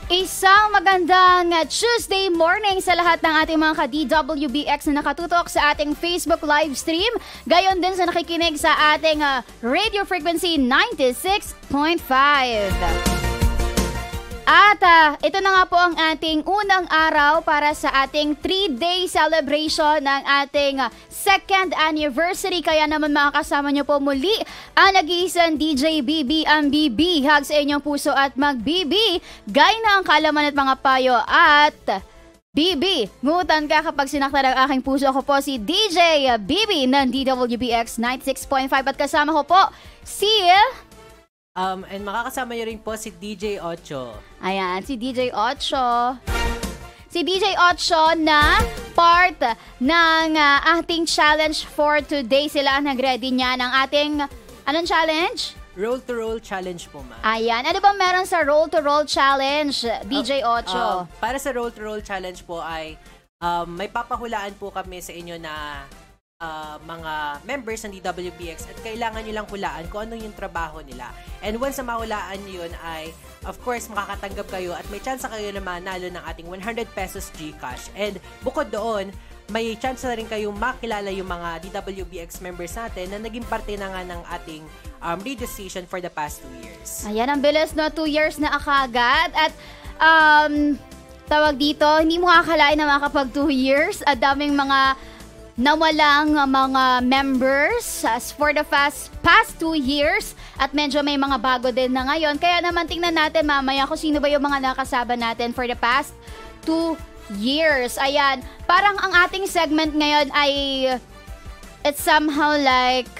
Isang magandang Tuesday morning sa lahat ng ating mga ka-DWBX na nakatutok sa ating Facebook live stream. Gayon din sa nakikinig sa ating radio frequency 96.5. At ito na nga po ang ating unang araw para sa ating 3-day celebration ng ating second anniversary. Kaya naman makakasama niyo po muli ang nag-iisang DJ BB, ang BB. Hug sa inyong puso at mag-BB. Gay na ang kalaman at mga payo at BB, ngutan ka kapag sinaktan ang aking puso. Ako po si DJ BB ng DWBX 96.5 at kasama ko po si... And makakasama niyo rin po si DJ Ocho. Ayan, si DJ Ocho. Si DJ Ocho na part ng ating challenge for today. Sila ang nag-ready niya ng ating, anong challenge? Roll to Roll Challenge po, ma'am. Ayan, ano bang meron sa Roll to Roll Challenge, DJ Ocho? Para sa Roll to Roll Challenge po ay may papahulaan po kami sa inyo na mga members ng DWBX at kailangan nyo lang hulaan kung ano yung trabaho nila. And once na mahulaan nyo yun ay, of course, makakatanggap kayo at may chance kayo na manalo ng ating 100 pesos GCash. And bukod doon, may chance na rin kayong makilala yung mga DWBX members natin na naging parte na nga ng ating radio station for the past 2 years. Ayan, ang bilis no, 2 years na akagad. At tawag dito, hindi mo akalain na makapag 2 years. At daming mga nawalang mga members for the past 2 years at medyo may mga bago din na ngayon. Kaya naman tingnan natin mamaya kung sino ba yung mga nakasaba natin for the past 2 years. Ayan, parang ang ating segment ngayon ay it's somehow like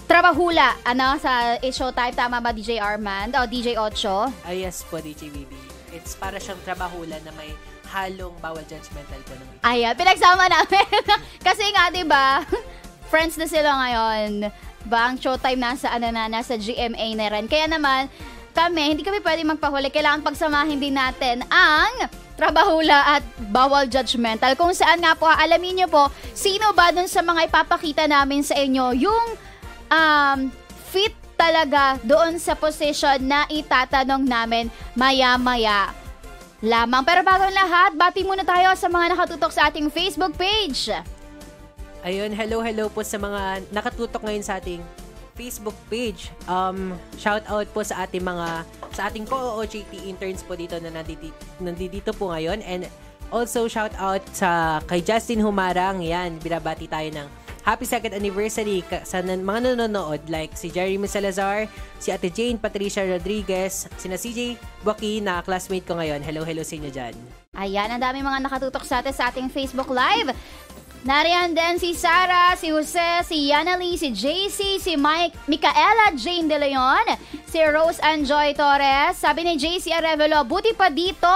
trabahula, ano, sa showtime. Tama ba, DJ Armand? O, DJ Ocho? Yes po, DJ BB. It's para siyang trabahula na may halong bawal judgmental po naman. Ayan, pinagsama namin. Kasi nga, di ba, friends na sila ngayon. Ba, ang showtime nasa GMA na rin. Kaya naman, hindi kami pwede magpahuli. Kailangan pagsamahin din natin ang trabahula at bawal judgmental. Kung saan nga po, alamin nyo po, sino ba dun sa mga ipapakita namin sa inyo yung fit talaga doon sa position na itatanong namin maya-maya lamang. Pero bago ang lahat, bati muna tayo sa mga nakatutok sa ating Facebook page. Ayun, hello po sa mga nakatutok ngayon sa ating Facebook page. Shout out po sa ating co-OJT interns po dito na nandito po ngayon. And also shout out kay Justin Humarang. Yan, binabati tayo ng happy second anniversary sa mga nanonood like si Jeremy Salazar, si Ate Jane Patricia Rodriguez, sina CJ Boki na classmate ko ngayon. Hello sa inyo dyan. Ayan, ang daming mga nakatutok sa ating Facebook Live. Nariyan din si Sarah, si Jose, si Yanali, si JC, si Micaela Jane De Leon, si Rose Anjoy Torres. Sabi ni JC Arevalo, buti pa dito.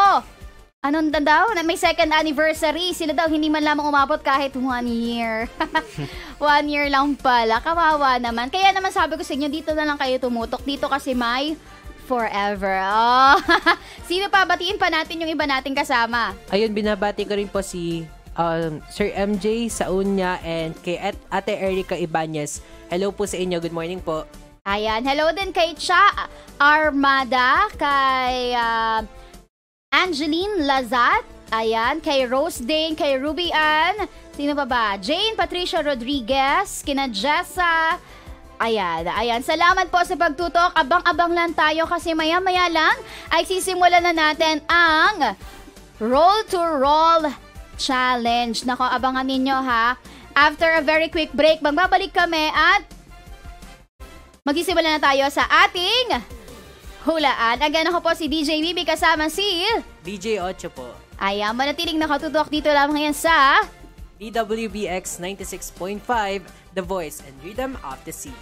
Anong daw? May second anniversary. Sila daw hindi man lamang umabot kahit 1 year. 1 year lang pala. Kawawa naman. Kaya naman sabi ko sa inyo, dito na lang kayo tumutok. Dito kasi may forever. Oh. Sino pa? Batiin pa natin yung iba nating kasama. Ayun, binabati ko rin po si Sir MJ Saunya and kay Ate Erica Ibanez. Hello po sa inyo. Good morning po. Ayan. Hello din kay Cha Armada, kay Angeline Lazat, ayan, kay Rose Dane, kay Ruby Ann, sino ba? Jane Patricia Rodriguez, kina Jessa, ayan. Salamat po sa pagtutok. Abang-abang lang tayo kasi maya-maya lang ay sisimulan na natin ang Roll to Roll Challenge. Nako, abangan ninyo ha. After a very quick break, magbabalik kami at magsisimula na tayo sa ating hulaan. Again, ako po si DJ BB kasama si DJ Ocho po. Ayan, manatiling nakatutok dito lamang yan sa DWBX 96.5, The Voice and Rhythm of the Sea.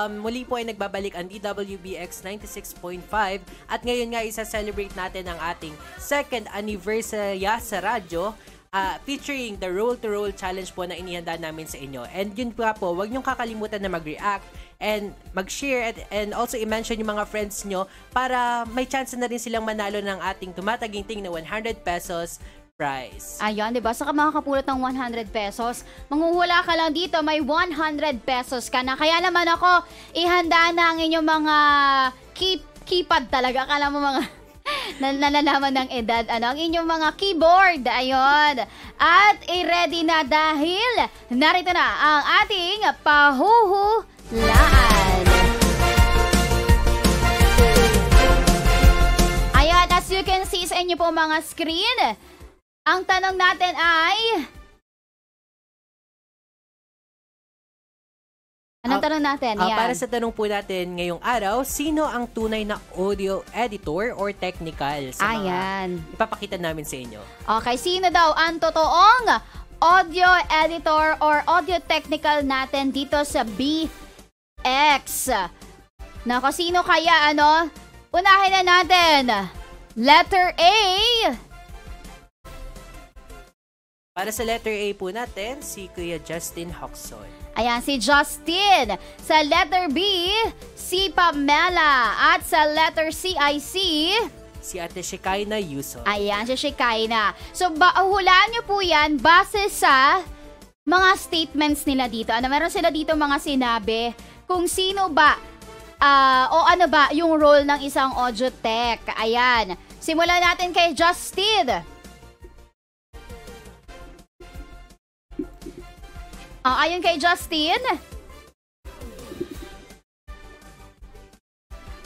Muli po ay nagbabalik ang DWBX 96.5 at ngayon nga isa-celebrate natin ang ating second anniversary sa radyo featuring the Roll to Roll Challenge po na inihanda namin sa inyo. And yun pa po, huwag niyong kakalimutan na mag-react and mag-share and also i-mention yung mga friends nyo para may chance na rin silang manalo ng ating tumataginting na 100 pesos prize. Ayan, di ba? Saka makakapulot ng 100 pesos. Manghuhula ka lang dito, may 100 pesos ka na. Kaya naman ako, ihanda na ang inyong mga keypad talaga. Akala mo mga nalalaman ng edad. Ang inyong mga keyboard. Ayun. At i-ready na dahil narito na ang ating pahuhulaan. Ayan, as you can see sa inyo po mga screen, ang tanong natin ay... Anong tanong natin? Yan. Para sa tanong po natin ngayong araw, sino ang tunay na audio editor or technical sa mga ipapakita namin sa inyo? Okay, sino daw ang totoong audio editor or audio technical natin dito sa BX? Nako, sino kaya Unahin na natin. Letter A. Para sa letter A po natin, si Kuya Justin Hoxon. Ayan, si Justin. Sa letter B, si Pamela. At sa letter C ay si Ate Shekinah Yuson. Ayan, si Shekinah. So, hulaan nyo po yan base sa mga statements nila dito. Meron sila dito mga sinabi kung sino ba o ano ba yung role ng isang audio tech. Ayan. Simulan natin kay Justin. Ayon kay Justin.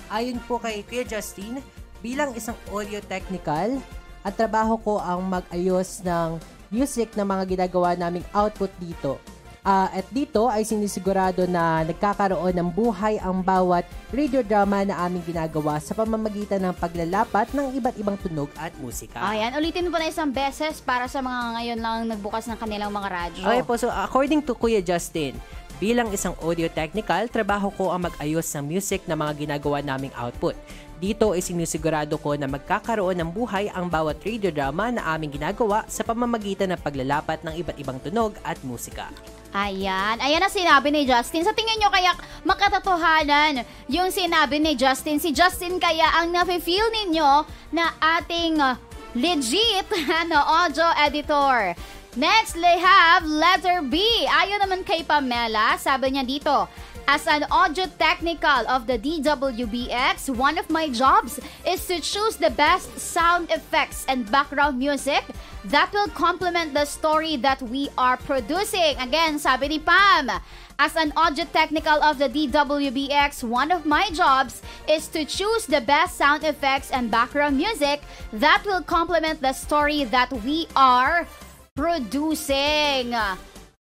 Ayon po kay Kuya Justin, bilang isang audio technical, at trabaho ko ang mag-ayos ng music na mga ginagawa naming output dito. At dito ay sinisigurado na nagkakaroon ng buhay ang bawat radio drama na aming ginagawa sa pamamagitan ng paglalapat ng iba't ibang tunog at musika. Ayan, ulitin mo po na isang beses para sa mga ngayon lang nagbukas ng kanilang mga radyo. Okay po, so according to Kuya Justin, bilang isang audio technical, trabaho ko ang mag-ayos ng music na mga ginagawa naming output. Dito ay sinisigurado ko na magkakaroon ng buhay ang bawat radio drama na aming ginagawa sa pamamagitan ng paglalapat ng iba't ibang tunog at musika. Ayan ang sinabi ni Justin. Sa tingin nyo kaya makatotohanan yung sinabi ni Justin? Si Justin kaya ang nafe-feel ninyo na ating legit audio editor. Next, we have letter B. Ayon naman kay Pamela, sabi niya dito, as an audio technical of the DWBX, one of my jobs is to choose the best sound effects and background music that will complement the story that we are producing. Again, sabi ni Pam, as an audio technical of the DWBX, one of my jobs is to choose the best sound effects and background music that will complement the story that we are producing.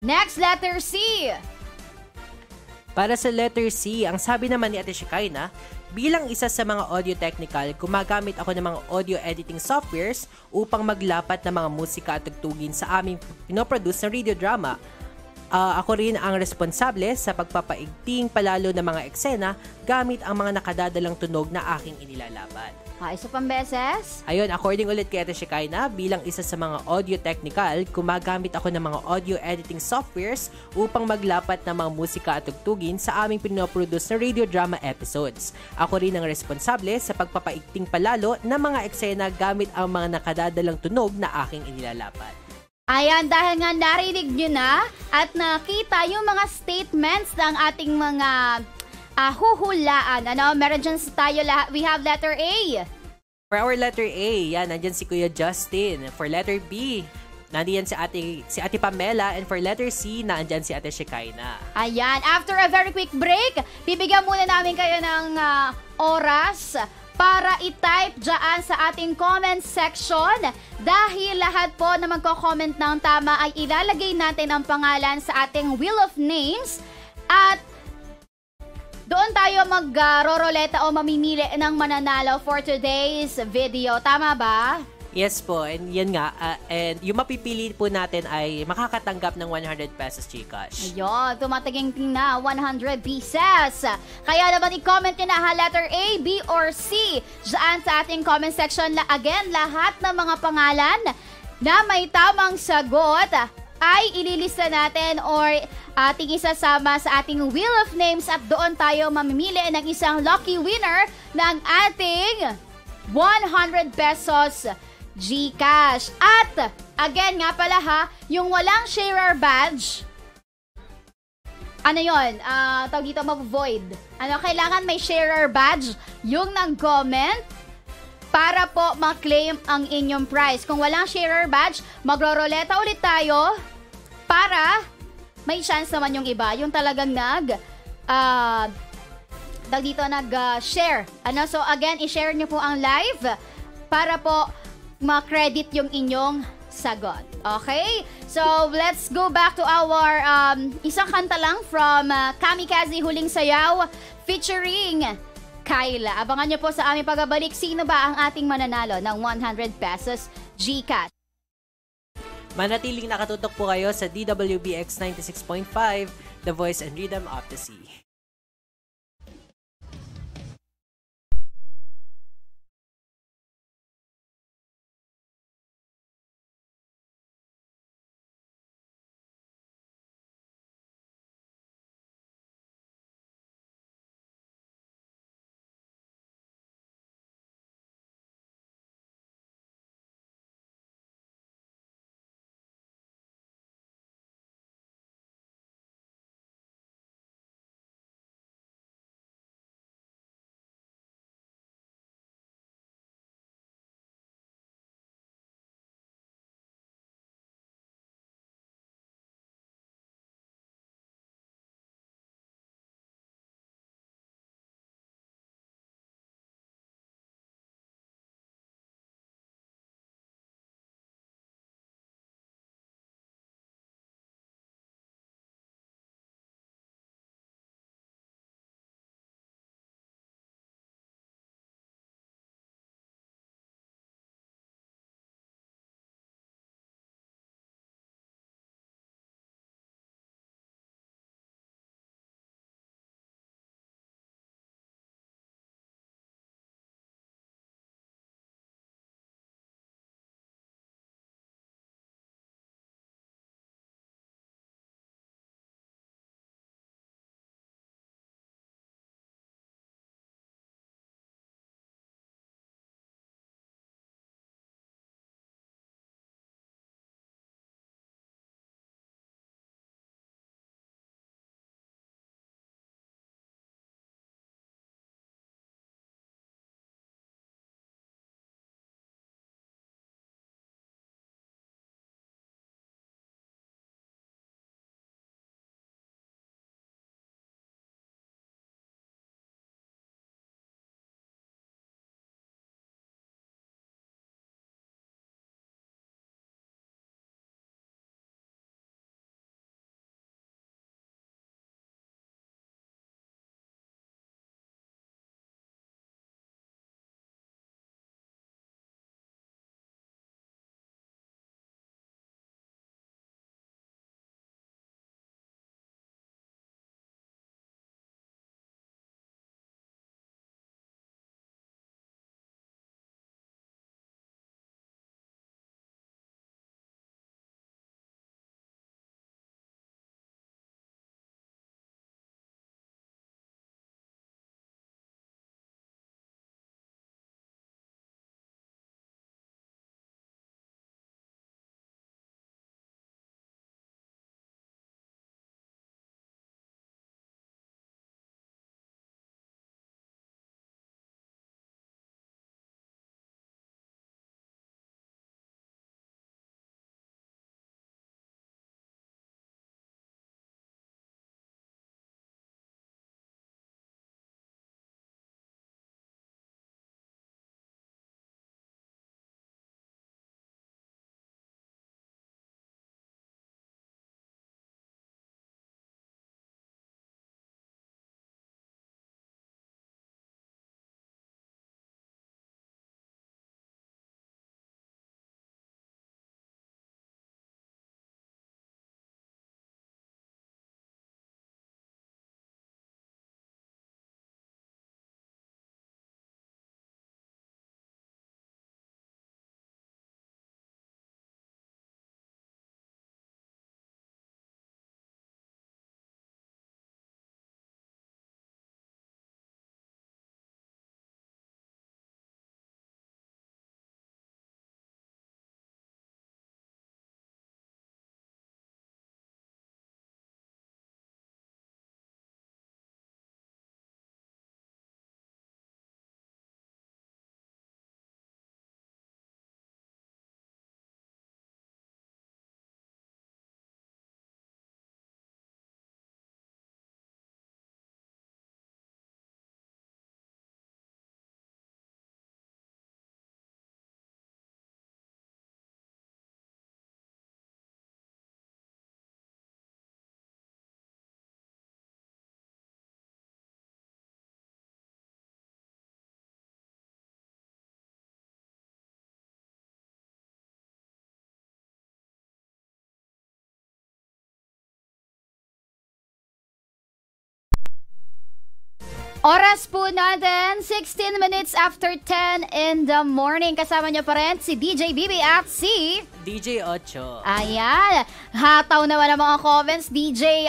Next, letter C. Para sa letter C, ang sabi naman ni Ate Shekinah, bilang isa sa mga audio technical, gumagamit ako ng mga audio editing softwares upang maglapat ng mga musika at tugtugin sa aming pinoproduce na radio drama. Ako rin ang responsable sa pagpapaigting palalo ng mga eksena gamit ang mga nakadadalang tunog na aking inilalaban. Isa pang beses? Ayun, according ulit kay Ate Shekinah, bilang isa sa mga audio technical, gumagamit ako ng mga audio editing softwares upang maglapat ng mga musika at tugtugin sa aming pinoproduce na radio drama episodes. Ako rin ang responsable sa pagpapaigting palalo ng mga eksena gamit ang mga nakadadalang tunog na aking inilalaban. Ayan, dahil nga narinig nyo na at nakita yung mga statements ng ating mga huhulaan. Meron dyan tayo lahat. We have letter A. For our letter A, yan, nandyan si Kuya Justin. For letter B, nandiyan si Ate Pamela. And for letter C, nandyan si Ate Shekinah. Ayan, after a very quick break, bibigyan muna namin kayo ng oras para i-type dyan sa ating comment section. Dahil lahat po na magko-comment ng tama ay ilalagay natin ang pangalan sa ating Wheel of Names. At doon tayo mag-roroleta o mamimili ng mananalo for today's video. Tama ba? Yes po, and yan nga, and yung mapipili po natin ay makakatanggap ng 100 pesos GCash. Ayun, tumataging na 100 pieces. Kaya naman i-comment nyo na ha, letter A, B, or C. Diyan sa ating comment section, again, lahat ng mga pangalan na may tamang sagot ay ililista natin or ating isasama sa ating Wheel of Names at doon tayo mamimili ng isang lucky winner ng ating 100 pesos GCash. At, again nga pala ha, yung walang sharer badge, ano yun? Tawag dito, mag-void. Kailangan may sharer badge yung nag-comment para po ma-claim ang inyong prize. Kung walang sharer badge, magro-roleta ulit tayo para may chance naman yung iba. Yung talagang nag-share. So again, i-share nyo po ang live para po ma-credit yung inyong sagot. Okay? So, let's go back to our isang kanta lang from Kamikaze Huling Sayaw featuring Kyla. Abangan nyo po sa aming pagbabalik. Sino ba ang ating mananalo ng 100 pesos GCash? Manatiling nakatutok po kayo sa DWBX 96.5, The Voice and Rhythm of the Sea. Oras po natin, 16 minutes after 10 in the morning. Kasama niyo pa rin si DJ Bibi at si DJ Ocho. Ayan, hataw naman ang mga comments. DJ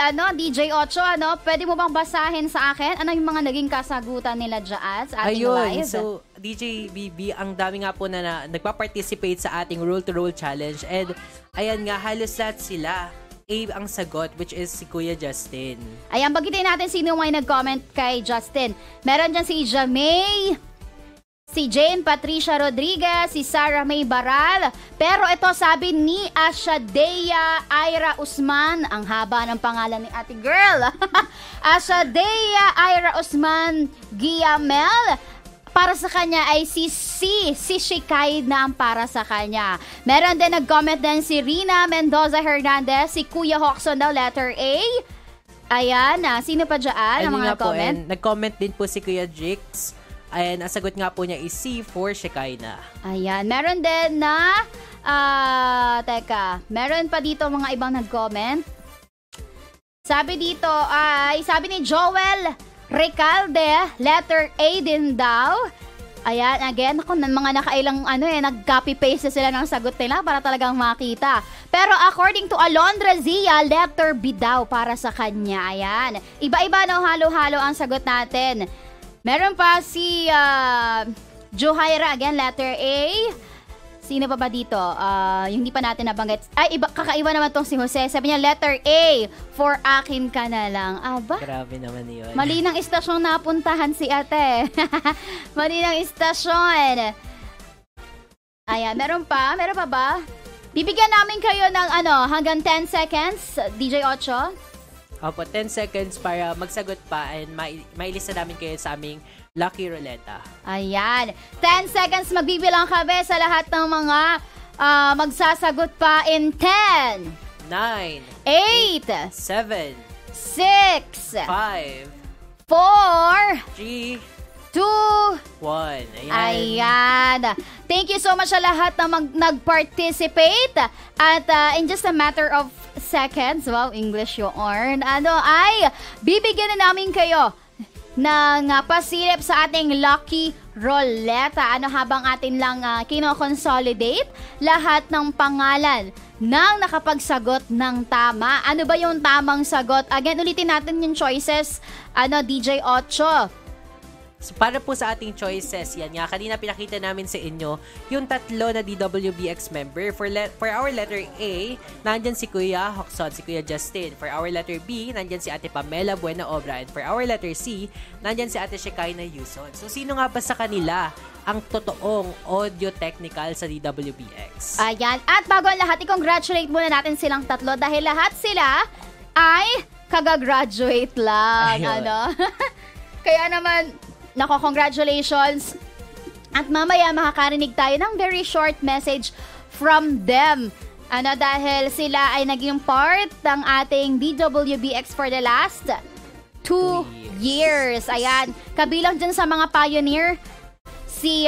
Ocho, pwede mo bang basahin sa akin? Ano yung mga naging kasagutan nila dyan sa ating live? So DJ BB, ang dami nga po na nagpa-participate sa ating Roll to Roll Challenge. And ayan nga, halos lahat sila ang sagot, which is si Kuya Justin. Ayan, bagitin natin sino may nag-comment kay Justin. Meron dyan si Jamay, si Jane Patricia Rodriguez, si Sarah May Baral. Pero ito sabi ni Ashadea Ira Usman, ang haba ng pangalan ni ate girl. Ashadea Ira Usman Giamel. Para sa kanya ay si Shikai na ang para sa kanya. Meron din nag-comment din si Rina Mendoza Hernandez, si Kuya Hoxon daw, letter A. Ayan, sino pa dyan ang mga nag-comment? Nag-comment din po si Kuya Jix. Ayan, ang sagot nga po niya is C for Shikai na. Ayan, meron din na, meron pa dito mga ibang nag-comment. Sabi dito sabi ni Joel Recalde, letter A din daw. Ayan, again, mga nakailang nag-copy-paste sila ng sagot nila para talagang makita. Pero according to Alondra Zia, letter B daw para sa kanya. Ayan, iba-iba halo-halo ang sagot natin. Meron pa si Johaira, again, letter A. Sino pa ba dito? Yung hindi pa natin nabanggit. Ay, kakaiba naman tong si Jose. Sabi niya, letter A, for akin ka na lang. Aba? Grabe naman yun. Mali ng istasyon napuntahan si ate. Mali ng istasyon. Ayan, meron pa ba? Bibigyan namin kayo ng hanggang 10 seconds, DJ Ocho. Opo, 10 seconds para magsagot pa and mailista namin kayo sa aming Lucky Ruleta. Ayan. 10 seconds magbibilang kami sa lahat ng mga magsasagot pa in 10, 9, 8, 7, 6, 5, 4, 3, 2, 1. Ayan. Thank you so much sa lahat na nag-participate. At in just a matter of seconds, wow, English yun, ay bibigyan na namin kayo ng pasilip sa ating Lucky Ruleta. Habang atin lang kino-consolidate lahat ng pangalan ng nakapagsagot ng tama. Ano ba yung tamang sagot? Again, ulitin natin yung choices, DJ Ocho. So, para po sa ating choices, yan nga, kanina pinakita namin sa inyo yung tatlo na DWBX member. For our letter A, nandyan si Kuya Hoxon, si Kuya Justin. For our letter B, nandyan si Ate Pamela Buena Obra. And for our letter C, nandyan si Ate Shikai na Yuson. So, sino nga ba sa kanila ang totoong audio technical sa DWBX? Ayan. At bago ang lahat, i-congratulate muna natin silang tatlo dahil lahat sila ay kagagraduate lang. Kaya naman, congratulations. At mamaya makakarinig tayo ng very short message from them. Dahil sila ay naging part ng ating DWBX for the last 2 years. Ayan, kabilang dyan sa mga pioneer, si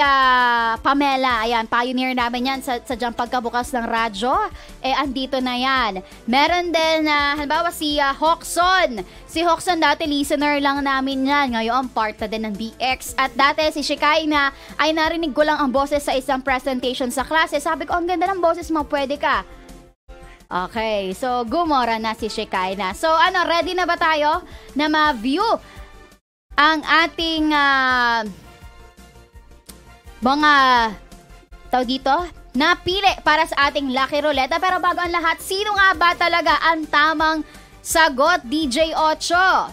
Pamela, ayan, pioneer namin yan sa dyan pagkabukas ng radyo. Andito na yan. Meron din, halimbawa, si Hoxon. Si Hoxon dati listener lang namin yan. Ngayon, part na din ng BX. At dati si Shikai na ay narinig ko lang ang boses sa isang presentation sa klase. Sabi ko, ang ganda ng boses mo, pwede ka. Okay, so gumora na si Shikai na. So ready na ba tayo na ma-view ang ating mga tawag dito, napili para sa ating Lucky Ruleta? Pero bago ang lahat, sino nga ba talaga ang tamang sagot, DJ Ocho?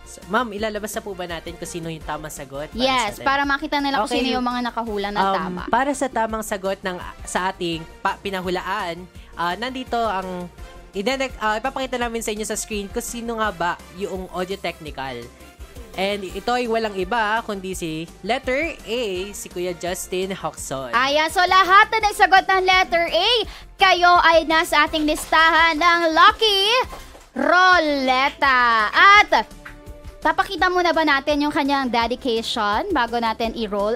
So, ma'am, ilalabas na po ba natin kung sino yung tamang sagot? Yes, para makita nila kung sino yung mga nakahula ng tama. Para sa tamang sagot sa ating pinahulaan, nandito ang ipapakita namin sa inyo sa screen kung sino nga ba yung audio technical. And ito ay walang iba kundi si letter A, si Kuya Justin Hoxon. Ayan, so lahat na nagsagot ng letter A, kayo ay nasa ating listahan ng Lucky Ruleta. At papakita muna ba natin yung kanyang dedication bago natin i-roll,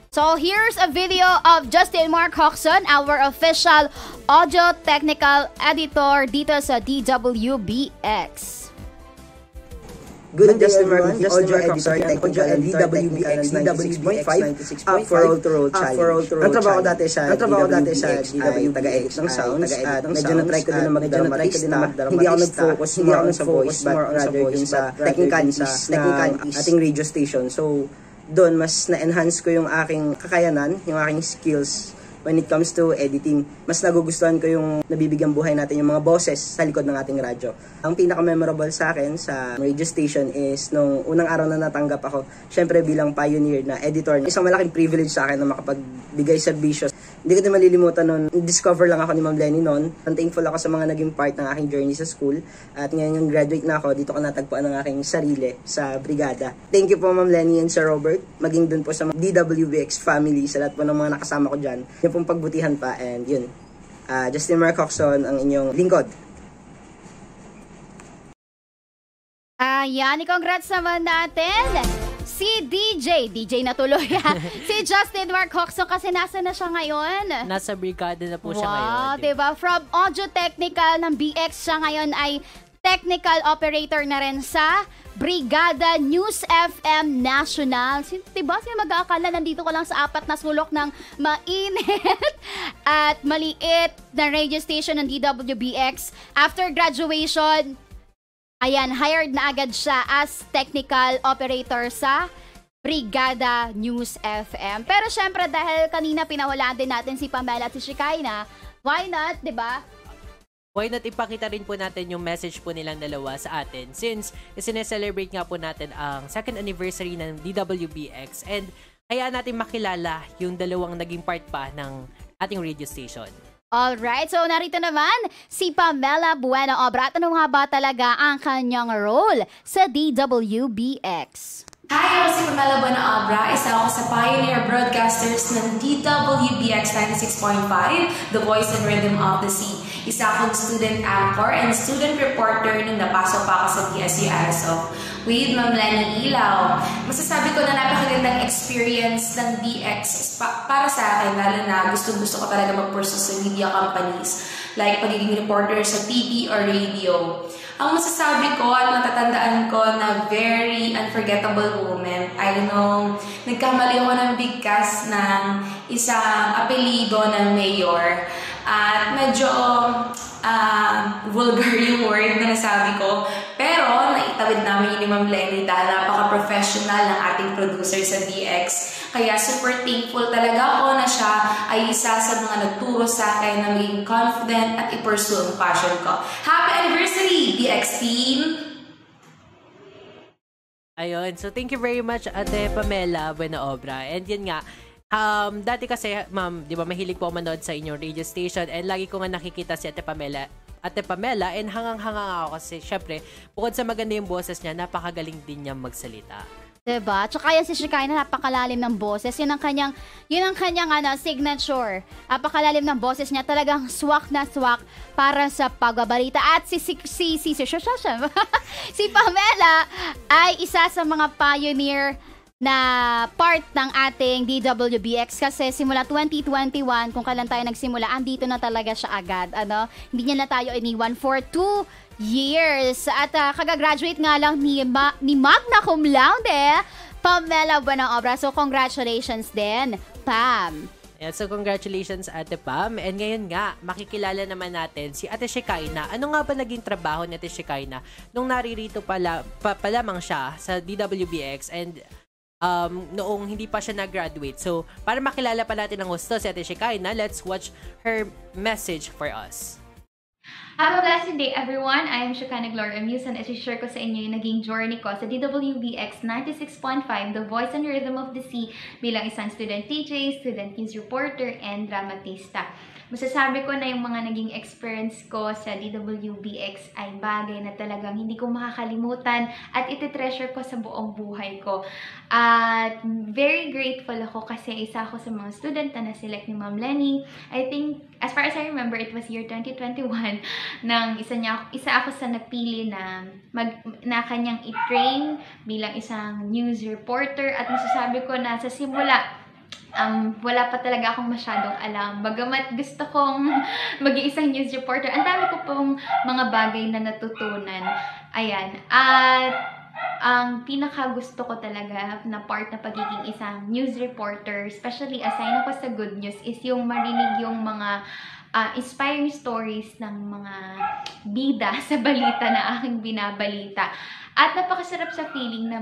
So here's a video of Justin Mark Hoxon, our official audio technical editor dito sa DWBX. Good day everyone, audio editor and DWBX 96.5 for Roll Challenge. Ang trabaho ko dati sa DWBX ay taga-edit ng sounds at medyo na-try ko din na mag-dramatista. Hindi ako nag-focus more on sa voice but rather dun sa technicalities ng ating radio station. So, doon mas na-enhance ko yung aking kakayanan, yung aking skills when it comes to editing. Mas nagugustuhan ko yung nabibigyan buhay natin yung mga boses sa likod ng ating radyo. Ang pinaka-memorable sa akin sa radio station is nung unang araw na natanggap ako, syempre bilang pioneer na editor, isang malaking privilege sa akin na makapagbigay serbisyo. Hindi ko din malilimutan nun, discover lang ako ni Ma'am Lenny noon. Thankful ako sa mga naging part ng aking journey sa school. At ngayon yung graduate na ako, dito ko natagpuan ng aking sarili sa brigada. Thank you po Ma'am Lenny and Sir Robert. Maging dun po sa DWBX family, sa lahat po ng mga nakasama ko dyan. Yung pong pagbutihan pa and yun. Justin Mark Coxon, ang inyong lingkod. Ayan, congrats naman natin si DJ na tuloy si Justin Mark Coxon kasi nasa na siya ngayon? Nasa brigada na po siya ngayon. Wow, diba? From audio technical ng BX siya ngayon ay technical operator na rin sa Brigada News FM National. Diba? Sino mag-aakala nandito ko lang sa apat na sulok ng mainit at maliit na radio station ng DWBX. After graduation, ayan, hired na agad siya as technical operator sa Brigada News FM. Pero syempre dahil kanina pinawalaan din natin si Pamela at si Shekinah, why not, di ba? Why not ipakita rin po natin yung message po nilang dalawa sa atin since sineselebrate nga po natin ang second anniversary ng DWBX and hayaan natin makilala yung dalawang naging part pa ng ating radio station. Alright, so narito naman si Pamela Bueno Obra. At ano nga ba talaga ang kanyang role sa DWBX? Hi, ako si Pamela Bueno Obra. Isa ako sa pioneer broadcasters ng DWBX 96.5, The Voice and Rhythm of the Sea. Isa akong student anchor and student reporter nung napasok pa ako sa PSU Arasoc with Ma'am Lenny Ilaw. Masasabi ko na napakagandang experience ng DX para sa akin, lalo na gusto ko talaga mag-pursue sa media companies like pagiging reporter sa TV or radio. Ang masasabi ko at natatandaan ko na very unforgettable moment ay nung nagkamali ako ng bigkas ng isang apelido ng mayor. At medyo vulgar yung word na nasabi ko. Pero naitawid namin yun ni Ma'am Lenny dahil napaka-professional ng ating producer sa DX. Kaya super thankful talaga ako na siya ay isa sa mga nagturo sa akin na maging confident at i-pursue ang passion ko. Happy anniversary, DX team! Ayun, so thank you very much Ate Pamela Bueno Obra. And yun nga, dati kasi, ma'am, di ba mahilig po manood sa inyong radio station and lagi ko nga nakikita si Ate Pamela and hangang-hanga ako kasi syempre, bukod sa maganda yung boses niya, napakagaling din niya magsalita. Diba? Tsaka yan si Shekinah, napakalalim ng boses. Yun ang kanyang signature. Napakalalim ng boses niya. Talagang swak na swak para sa pagbabalita. At si Pamela ay isa sa mga pioneer na part ng ating DWBX kasi simula 2021, kung kailan tayo nagsimula, andito na talaga siya agad. Hindi niya na tayo iniwan for 2 years. At kagagraduate nga lang ni Magna Cum Laude, Pamela Bueno Obra. So, congratulations din, Pam. Yeah, so, congratulations, Ate Pam. And ngayon nga, makikilala naman natin si Ate Shekinah. Ano nga ba naging trabaho ni Ate Shekinah nung naririto pa lamang siya sa DWBX and noong hindi pa siya nag-graduate. So, para makilala pa natin ang gusto si Ate Shekinah, let's watch her message for us. Have a blessed day, everyone. I am Shekinah Gloria Muse and isi-share ko sa inyo yung naging journey ko sa DWBX 96.5, The Voice and Rhythm of the Sea bilang isang student DJ, student news reporter, and dramatista. Masasabi ko na yung mga naging experience ko sa DWBX ay bagay na talagang hindi ko makakalimutan at iti-treasure ko sa buong buhay ko. At very grateful ako kasi isa ako sa mga student na na-select ni Ma'am Lenny. I think, as far as I remember, it was year 2021 nang isa ako sa napili na kanyang i-train bilang isang news reporter. At masasabi ko na sa simula, wala pa talaga akong masyadong alam. Bagamat gusto kong maging isang news reporter, ang dami ko pong mga bagay na natutunan. Ayan. At ang pinaka gusto ko talaga na part na pagiging isang news reporter, especially assign ako sa good news, is yung marinig yung mga inspiring stories ng mga bida sa balita na aking binabalita. At napakasarap sa feeling na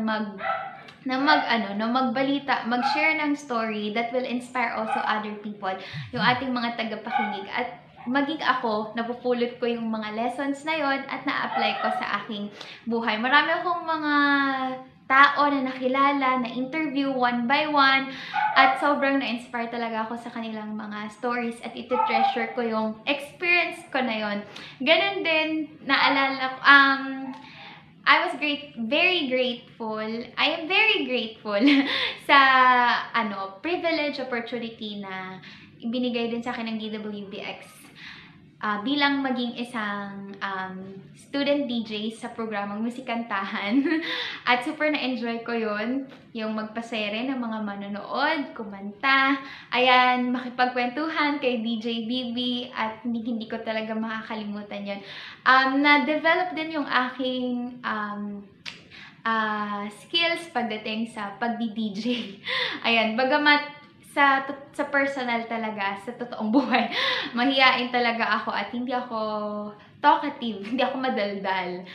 magbalita, mag-share ng story that will inspire also other people, yung ating mga tagapakinig. At maging ako, napupulot ko yung mga lessons na yon at na-apply ko sa aking buhay. Marami akong mga tao na nakilala, na interview one by one, at sobrang na-inspire talaga ako sa kanilang mga stories at iti-treasure ko yung experience ko na yon. Ganon din, naalala ko, I was very grateful. I am very grateful sa privilege, opportunity na ibinigay din sa akin ng DWBX bilang maging isang student DJ sa programang Musikantahan. At super na-enjoy ko yun, yung magpasere ng mga manonood, kumanta, ayan, makipagkwentuhan kay DJ Bibi, at hindi ko talaga makakalimutan yun. Na-develop din yung aking skills pagdating sa pagdi-DJ. Ayan, bagamat sa personal talaga, sa totoong buhay, mahiyain talaga ako at hindi ako talkative, hindi ako madaldal.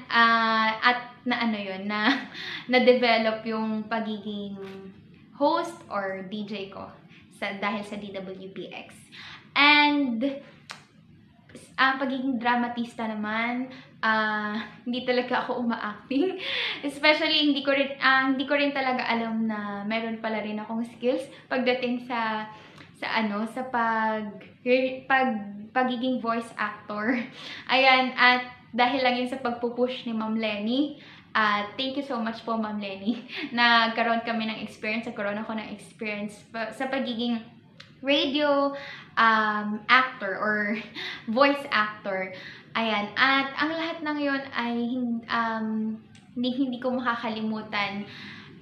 At na-develop yung pagiging host or DJ ko dahil sa DWBX. And ang pagiging dramatista naman, hindi talaga ako uma-acting. Especially, hindi ko rin talaga alam na meron pala rin akong skills pagdating sa pagiging voice actor. Ayan, at dahil lang yun sa pagpupush ni Ma'am Lenny, thank you so much po, Ma'am Lenny. Nagkaroon kami ng experience, nagkaroon ako ng experience sa pagiging radio actor or voice actor. Ayan, at ang lahat ng yun ay hindi ko makakalimutan.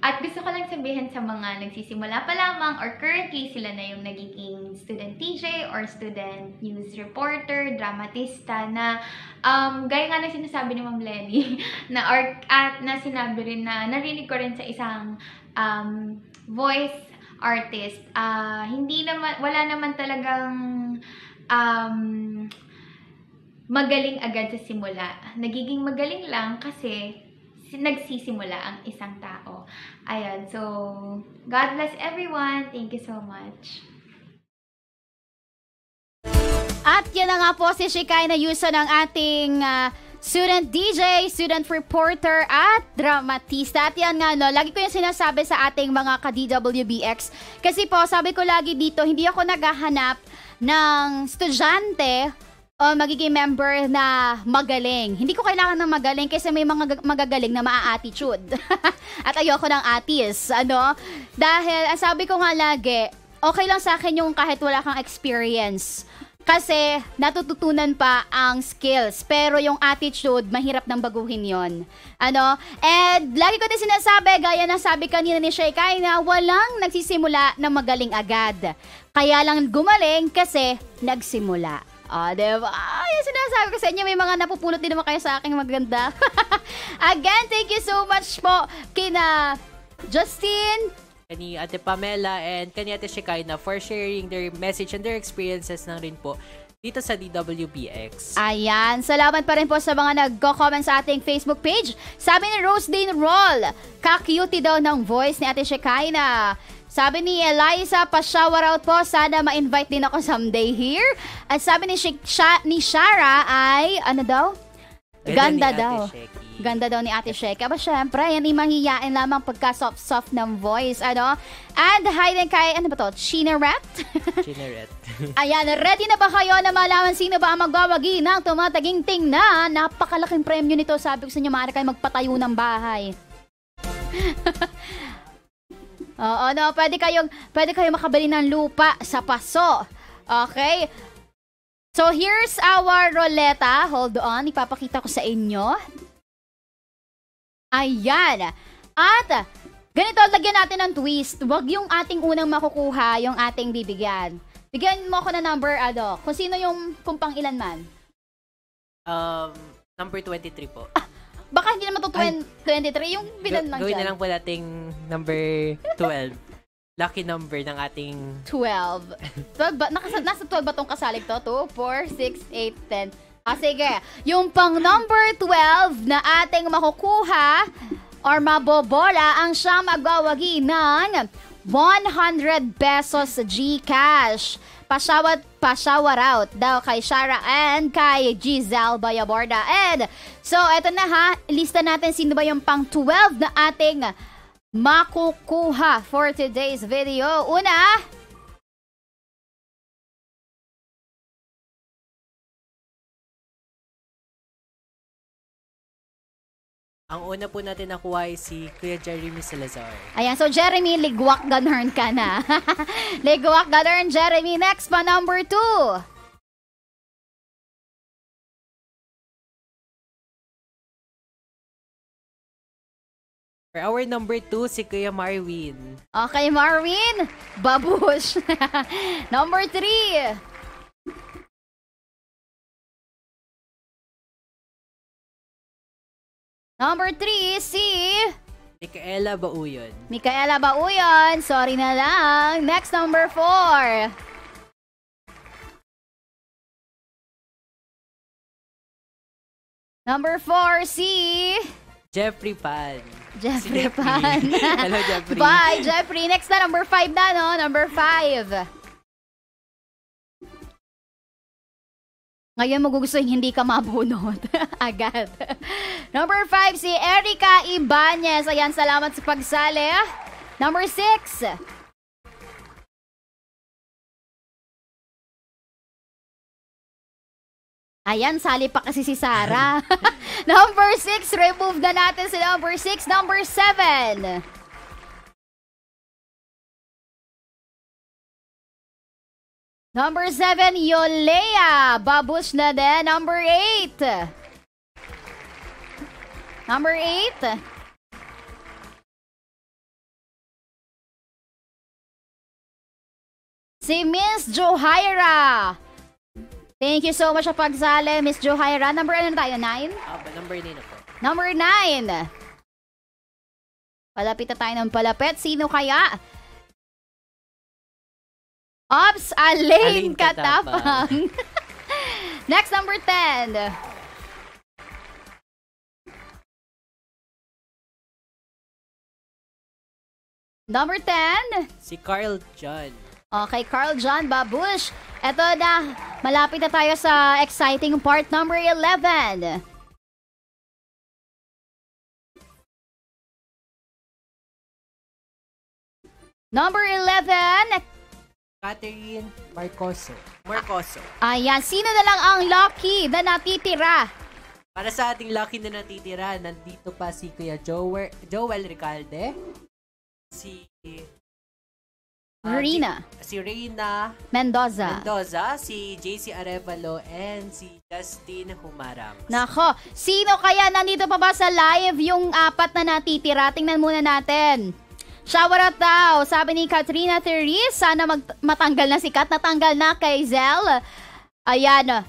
At gusto ko lang sabihin sa mga nagsisimula pa lamang or currently sila na yung nagiging student DJ or student news reporter, dramatista na gaya nga na sinasabi ni Ma'am Lenny na sinabi rin na narinig ko rin sa isang voice artist. Wala naman talagang magaling agad sa simula. Nagiging magaling lang kasi nagsisimula ang isang tao. Ayan, so God bless everyone. Thank you so much. At yan na nga po si Shekinah Yuson, ng ating student DJ, student reporter at dramatista. At yan nga, lagi ko yung sinasabi sa ating mga ka-DWBX. Kasi po, sabi ko lagi dito, hindi ako naghahanap ng estudyante o magiging member na magaling. Hindi ko kailangan ng magaling kasi may mga magagaling na maa-attitude. At ayoko ng atis. Dahil, sabi ko nga lagi, okay lang sa akin yung kahit wala kang experience. Kasi natututunan pa ang skills. Pero yung attitude, mahirap nang baguhin yon. And lagi ko din sinasabi, gaya na sabi kanina ni Shekinah, walang nagsisimula na magaling agad. Kaya lang gumaling kasi nagsimula. Diba? Yung sinasabi ko sa inyo, may mga napupulot din naman kayo sa aking maganda. Again, thank you so much po kina Justin, kani Ate Pamela, and kani Ate Shekinah for sharing their message and their experiences na rin po dito sa DWBX. Ayan, salamat pa rin po sa mga nagko-comment sa ating Facebook page. Sabi ni Rose Dane Roll, ka-cute daw ng voice ni Ate Shekinah. Sabi ni Eliza, pa-shower out po. Sana ma-invite din ako someday here. At sabi ni Shara ay, ganda daw. Ganda daw ni Ate Sheki. Aba, syempre, yan mahihiyain lamang pagka soft ng voice. And hi din kay, Chineret? Chineret. Ayan, ready na ba kayo na malaman sino ba ang magwawagi ng tumataginting na napakalaking premyo nito? Sabi ko sa inyo, maaari kayo magpatayo ng bahay. Oo, pwede kayong makabili ng lupa sa paso. Okay? So, here's our roleta. Hold on, ipapakita ko sa inyo. Ayan. At, ganito, lagyan natin ng twist. Huwag yung ating unang makukuha, yung ating bibigyan. Bigyan mo ako ng number, kung sino yung, kung pang ilan man. Number 23 po. baka hindi naman to 23, yung bilan lang Gawin dyan. na lang po nating number 12. Lucky number ng ating... 12. 12 ba? Nasa 12 ba tong kasalig to? 2, 4, 6, 8, 10. Sige. Yung pang number 12 na ating makukuha or mabobola ang siyang magwawagi ng 100 pesos GCash. Pashout out daw kay Shara and kay Giselle Bayaborda. And so, eto na ha. Lista natin sino ba yung pang 12 na ating makukuha for today's video. Una, ang una po natin nakuha ay si Kuya Jeremy Salazar. ayan, so Jeremy, ligwak ganern ka na. Ligwak ganern, Jeremy. Next pa, number 2. For our number 2, si Kuya Marwin. Okay, Marvin, babush. Number 3. Number 3, si Micaela Bauyon. Micaela Bauyon. Sorry na lang. Next, number 4. Number 4, si Jeffrey Pan. Jeffrey Si Pan. Hello, Jeffrey. Bye, Jeffrey. Next na, number 5 na, no? Number 5. Ngayon magugustuhin hindi ka mabunot. Agad. Number 5, si Erica Ibanez. Ayan, salamat sa pagsali. Number 6. Ayan, sali pa kasi si Sarah. Number 6, remove na natin si number 6. Number 7. Number 7, Yolea. Babush na din. Number 8. Number 8. Si Miss Johaira. Thank you so much sa pagsali, Miss Johaira. Number ano tayo? 9? Number 9 na po. Number 9. Palapit na tayo ng palapit. Sino kaya? Ops, Alain Alain Katapang. Katapang. Next, number 10. Number 10. Si Carl John. Okay, Carl John Babush. Eto na, malapit na tayo sa exciting part number 11. Number 11. Catherine Marcoso. Ayan, sino na lang ang lucky na natitira? Para sa ating lucky na natitira, nandito pa si Kuya Joel Recalde, si Rina si Reina Mendoza. si JC Arevalo, and si Justin Humarang. Nako, sino kaya nandito pa ba sa live yung 4 na natitira? Tingnan muna natin. Shoutout daw, sabi ni Katrina Therese, sana matanggal na si Kat. Natanggal na kay Zel. Ayan,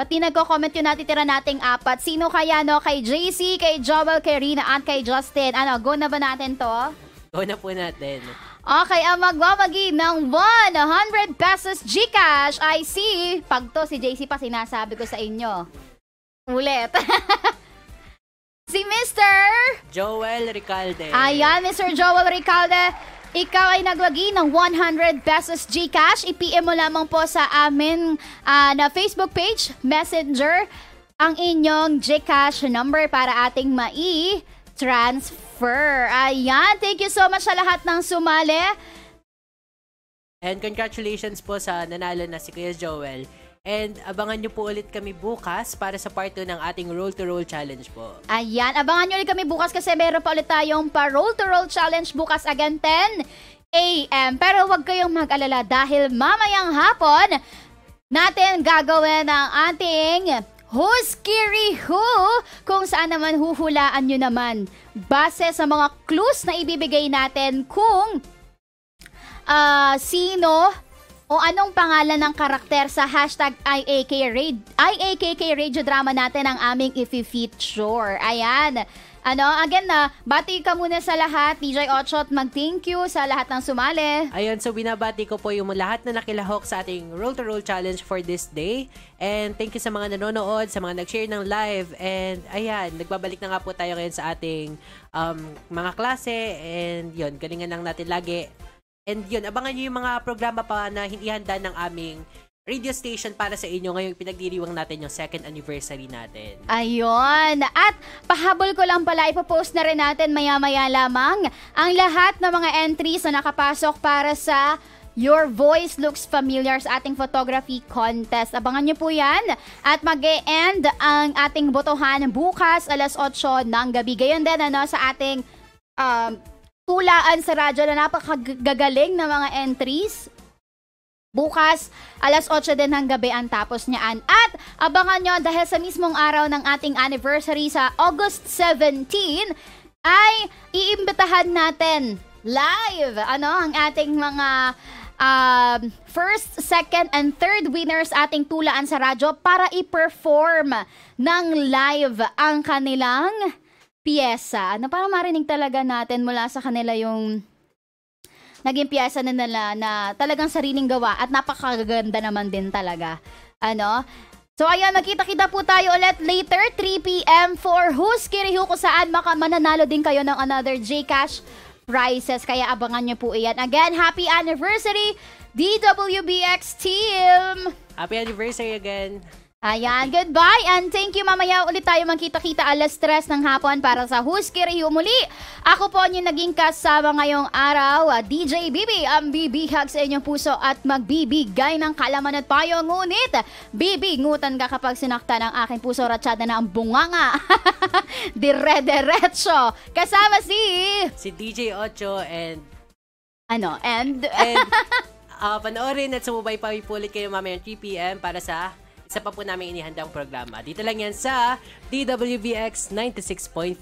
pati nagko-comment yung natitira nating 4. Sino kaya, no? Kay JC, kay Joel, kay Rina, at kay Justin. Ano, go na ba natin to? Go na po natin. Okay, ang magwawagi ng 100 pesos GCash ay si... Pag to, si JC pa sinasabi ko sa inyo. Ulit. Si Mr. Joel Recalde. Ayan, Mr. Joel Recalde. Ikaw ay nagwagi ng 100 pesos GCash. I-PM mo lamang po sa amin na Facebook page, Messenger, ang inyong GCash number para ating transfer. Ayan, thank you so much sa lahat ng sumali. And congratulations po sa nanalo na si Kuya Joel. And abangan nyo po ulit kami bukas para sa part 2 ng ating Roll to Roll Challenge po. Ayan, abangan nyo ulit kami bukas kasi meron pa ulit tayong pa-Roll to Roll Challenge bukas again 10 a.m. Pero huwag kayong mag-alala dahil mamayang hapon natin gagawin ang ating Who's Scary Who? Kung saan naman huhulaan nyo naman base sa mga clues na ibibigay natin kung sino O anong pangalan ng karakter sa hashtag IAKK Radio Drama natin ang aming i-feature. Ayan. Again bati ka muna sa lahat, DJ Ochot, mag-thank you sa lahat ng sumali. Ayun, so binabati ko po yung lahat na nakilahok sa ating Roll to Roll Challenge for this day. And thank you sa mga nanonood, sa mga nag-share ng live. And ayan, nagbabalik na nga po tayo ngayon sa ating mga klase. And yun, galingan lang natin lagi. And yun, abangan nyo yung mga programa pa na hindi handa ng aming radio station para sa inyo ngayong pinagdiriwang natin yung 2nd anniversary natin. Ayun. At pahabol ko lang pala, ipopost na rin natin maya-maya lamang ang lahat ng mga entries na nakapasok para sa Your Voice Looks Familiar sa ating photography contest. Abangan nyo po yan. At mag-e-end ang ating botohan bukas alas 8 ng gabi. Gayon din sa ating tulaan sa radyo na napakagagaling na mga entries. Bukas, alas 8 din ng gabi ang tapos niyaan. At abangan nyo dahil sa mismong araw ng ating anniversary sa August 17, ay iimbitahan natin live ang ating mga first, second, and third winners ating tulaan sa radyo para i-perform ng live ang kanilang piyesa. Para marinig talaga natin mula sa kanila yung naging piyesa na nila na talagang sariling gawa at napakaganda naman din talaga. So ayun, magkita-kita po tayo ulit later, 3 p.m. for Who's Kirihu, kung saan mananalo din kayo ng another Gcash prizes. Kaya abangan nyo po iyan. Again, happy anniversary, DWBX team! Happy anniversary again! Ayan, goodbye and thank you. Mamaya ulit tayo magkita-kita alas 3 ng hapon para sa Who's Kirihu muli. Ako po yung naging kasama ngayong araw, DJ Bibi, ang bibihag sa inyong puso at magbibigay ng kalaman at payo. Ngunit, bibingutan ka kapag sinakta ng aking puso, ratsyada na ang bunganga. Dire-diretso. Kasama si DJ Ocho and panoorin at sumubay pa ulit kayo mamaya 3 p.m. para sa isa pa po namin inihandang programa. Dito lang yan sa DWBX 96.5,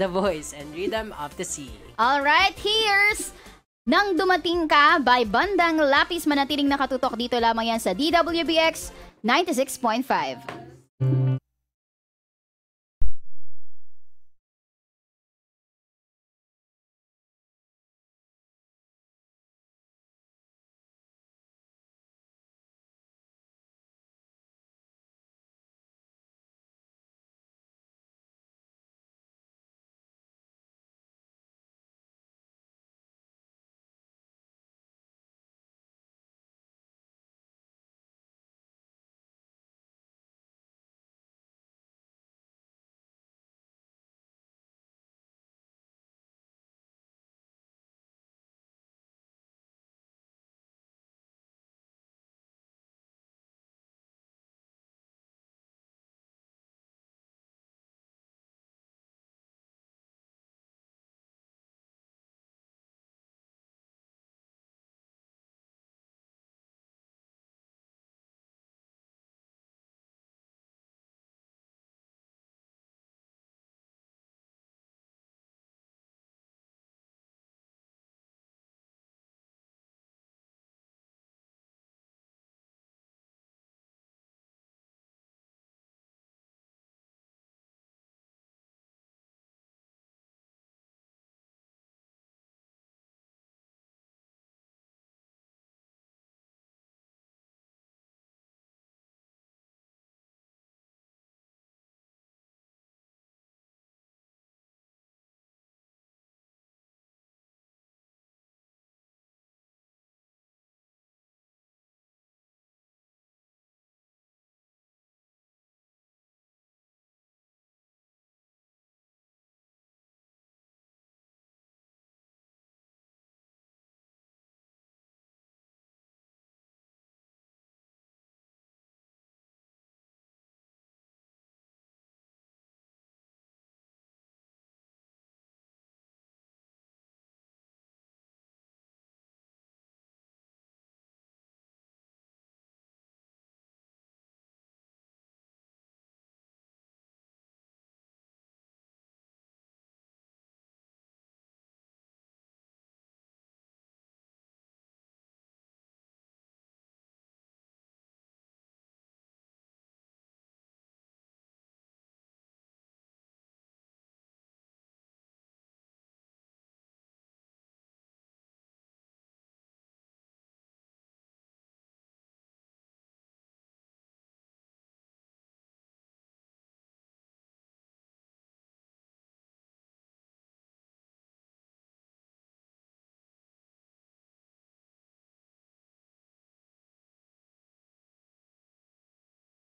The Voice and Rhythm of the Sea. Alright, here's Nang Dumating Ka by Bandang Lapis. Manatiling nakatutok dito lamang yan sa DWBX 96.5.